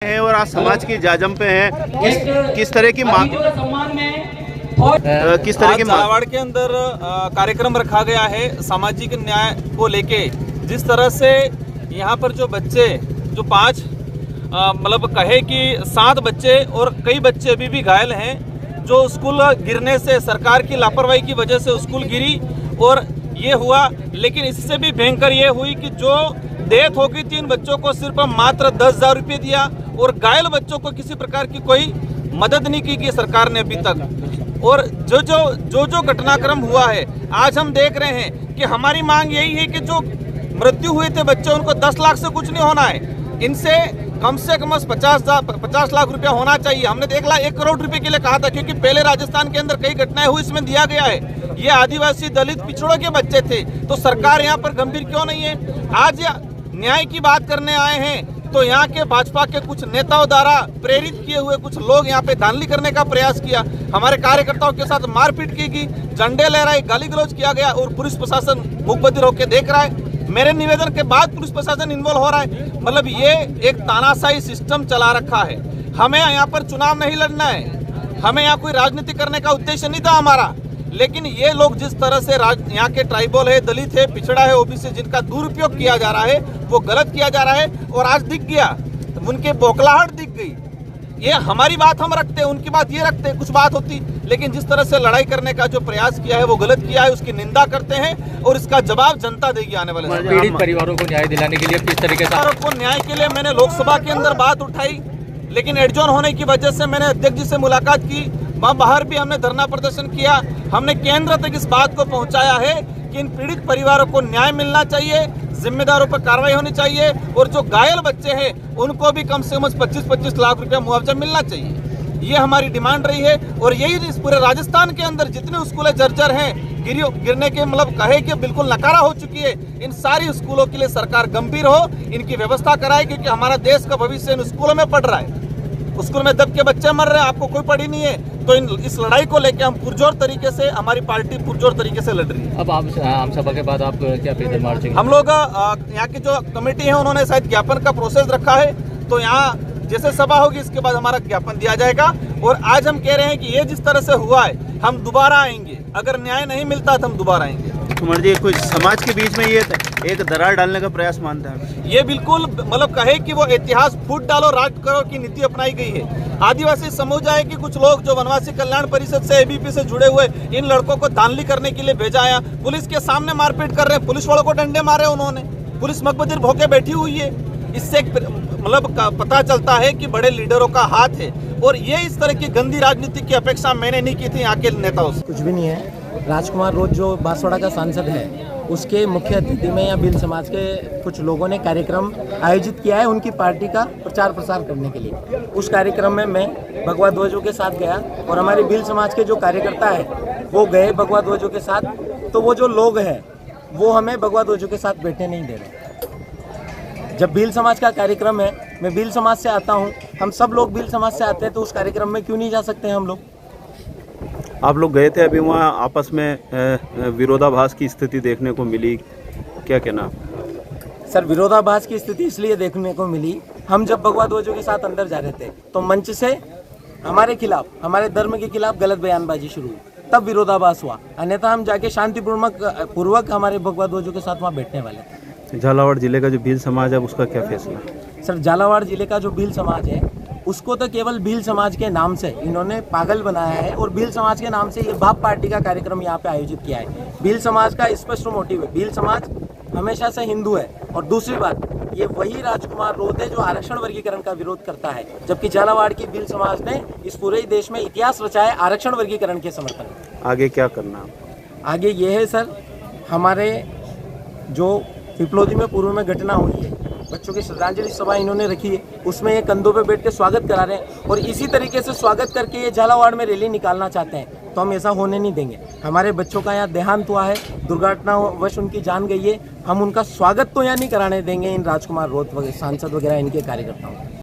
हैं और आज समाज की जाजम पे हैं। किस तरह की मांग झालावाड़ के अंदर कार्यक्रम रखा गया है सामाजिक न्याय को लेके। जिस तरह से यहाँ पर जो बच्चे जो 5 मतलब कहे कि 7 बच्चे और कई बच्चे अभी भी घायल हैं, जो स्कूल गिरने से सरकार की लापरवाही की वजह से स्कूल गिरी और ये हुआ। लेकिन इससे भी भयंकर ये हुई कि जो डेथ हो गई 3 बच्चों को सिर्फ मात्र 10,000 रुपये दिया और घायल बच्चों को किसी प्रकार की कोई मदद नहीं की गई सरकार ने अभी तक। और जो घटनाक्रम हुआ है आज हम देख रहे हैं कि हमारी मांग यही है कि जो मृत्यु हुए थे बच्चे उनको 10 लाख से कुछ नहीं होना है, इनसे कम से कम 50 लाख रुपया होना चाहिए। हमने 1 करोड़ रुपए के लिए कहा था, क्योंकि पहले राजस्थान के अंदर कई घटनाएं हुई, इसमें दिया गया है। ये आदिवासी दलित पिछड़ों के बच्चे थे, तो सरकार यहाँ पर गंभीर क्यों नहीं है? आज न्याय की बात करने आए हैं तो यहाँ के भाजपा के कुछ नेताओं द्वारा प्रेरित किए हुए कुछ लोग यहाँ पे धांधली करने का प्रयास किया, हमारे कार्यकर्ताओं के साथ मारपीट की गई, झंडे लहराए, गाली गलौज किया गया और पुलिस प्रशासन मुखबधिर होकर देख रहा है। मेरे निवेदन के बाद पुलिस प्रशासन इन्वॉल्व हो रहा है। मतलब ये एक तानाशाही सिस्टम चला रखा है। हमें यहाँ पर चुनाव नहीं लड़ना है, हमें यहाँ कोई राजनीति करने का उद्देश्य नहीं था हमारा, लेकिन ये लोग जिस तरह से यहाँ के ट्राइबल है, दलित है, पिछड़ा है, ओबीसी, जिनका दुरुपयोग किया जा रहा है वो गलत किया जा रहा है। और आज दिख गया, उनके बौखलाहट दिख गई। ये हमारी बात हम रखते हैं, उनकी बात ये रखते हैं, कुछ बात होती, लेकिन जिस तरह से लड़ाई करने का जो प्रयास किया है वो गलत किया है, उसकी निंदा करते हैं और इसका जवाब जनता देगी आने वाले समय। पीड़ित परिवारों को न्याय दिलाने के लिए किस तरीके से परिवारों को न्याय के लिए मैंने लोकसभा के अंदर बात उठाई, लेकिन एडजॉर्न होने की वजह से मैंने अध्यक्ष जी से मुलाकात की, वहाँ बाहर भी हमने धरना प्रदर्शन किया। हमने केंद्र तक इस बात को पहुंचाया है कि इन पीड़ित परिवारों को न्याय मिलना चाहिए, जिम्मेदारों पर कार्रवाई होनी चाहिए और जो घायल बच्चे हैं उनको भी कम से कम 25-25 लाख रुपया मुआवजा मिलना चाहिए। ये हमारी डिमांड रही है और यही इस पूरे राजस्थान के अंदर जितने स्कूलें जर्जर हैं, गिरने के मतलब कहे कि बिल्कुल नकारा हो चुकी है, इन सारी स्कूलों के लिए सरकार गंभीर हो, इनकी व्यवस्था कराए, क्योंकि हमारा देश का भविष्य इन स्कूलों में पढ़ रहा है। स्कूल में दब के बच्चे मर रहे हैं, आपको कोई पड़ी नहीं है। तो इस लड़ाई को लेकर हम पुरजोर तरीके से, हमारी पार्टी पुरजोर तरीके से लड़ रही है। अब आम सभा के बाद आप क्या पैदल मार्च? हम लोग यहाँ की जो कमेटी है उन्होंने शायद ज्ञापन का प्रोसेस रखा है, तो यहाँ जैसे सभा होगी इसके बाद हमारा ज्ञापन दिया जाएगा। और आज हम कह रहे हैं कि ये जिस तरह से हुआ है हम दोबारा आएंगे, अगर न्याय नहीं मिलता तो हम दोबारा आएंगे। कुमार जी, कुछ समाज के बीच में ये एक दरार डालने का प्रयास मानते हैं? ये बिल्कुल मतलब कहे कि वो इतिहास फूट डालो राज करो की नीति अपनाई गई है। आदिवासी समुदाय के कुछ लोग जो वनवासी कल्याण परिषद से, एबीपी से जुड़े हुए, इन लड़कों को धांधली करने के लिए भेजा आया, पुलिस के सामने मारपीट कर रहे हैं, पुलिस वालों को डंडे मारे उन्होंने, पुलिस मुखबिर होके बैठी हुई है। इससे मतलब पता चलता है कि बड़े लीडरों का हाथ है और ये इस तरह की गंदी राजनीति की अपेक्षा मैंने नहीं की थी यहाँ के नेताओं से। कुछ भी नहीं है। राजकुमार रोज जो बांसवाड़ा का सांसद है, उसके मुख्य अतिथि में या भील समाज के कुछ लोगों ने कार्यक्रम आयोजित किया है उनकी पार्टी का प्रचार प्रसार करने के लिए। उस कार्यक्रम में मैं भगवा ध्वजों के साथ गया और हमारे भील समाज के जो कार्यकर्ता है वो गए भगवा ध्वजों के साथ। तो वो जो लोग हैं वो हमें भगवा ध्वजों के साथ बैठने नहीं दे रहे। जब भील समाज का कार्यक्रम है, मैं भील समाज से आता हूँ, हम सब लोग भील समाज से आते हैं, तो उस कार्यक्रम में क्यों नहीं जा सकते हैं हम लोग? आप लोग गए थे, अभी वहाँ आपस में विरोधाभास की स्थिति देखने को मिली, क्या कहना? सर, विरोधाभास की स्थिति इसलिए देखने को मिली, हम जब भगवा ध्वजों के साथ अंदर जा रहे थे तो मंच से हमारे खिलाफ, हमारे धर्म के खिलाफ गलत बयानबाजी शुरू हुई, तब विरोधाभास हुआ। अन्यथा हम जाके शांतिपूर्वक हमारे भगवा ध्वजों के साथ वहाँ बैठने वाले थे। झालावाड़ जिले का जो भील समाज है उसका क्या फैसला? सर, झालावाड़ जिले का जो भील समाज है उसको तो केवल भील समाज के नाम से इन्होंने पागल बनाया है और भील समाज के नाम से ये बाप पार्टी का कार्यक्रम यहाँ पे आयोजित किया है। भील समाज का स्पष्ट मोटिव है, भील समाज हमेशा से हिंदू है। और दूसरी बात, ये वही राजकुमार रोध है जो आरक्षण वर्गीकरण का विरोध करता है, जबकि झालावाड़ की भील समाज ने इस पूरे देश में इतिहास रचा है आरक्षण वर्गीकरण के समर्थन में। आगे क्या करना? आगे ये है सर, हमारे जो पिपलोदी में पूर्व में घटना हुई है, बच्चों की श्रद्धांजलि सभा इन्होंने रखी है, उसमें ये कंधों पे बैठ के स्वागत करा रहे हैं और इसी तरीके से स्वागत करके ये झालावाड़ में रैली निकालना चाहते हैं, तो हम ऐसा होने नहीं देंगे। हमारे बच्चों का यहाँ देहांत हुआ है, दुर्घटनावश उनकी जान गई है, हम उनका स्वागत तो यहाँ नहीं कराने देंगे इन राजकुमार रोध सांसद वगैरह इनके कार्यकर्ताओं।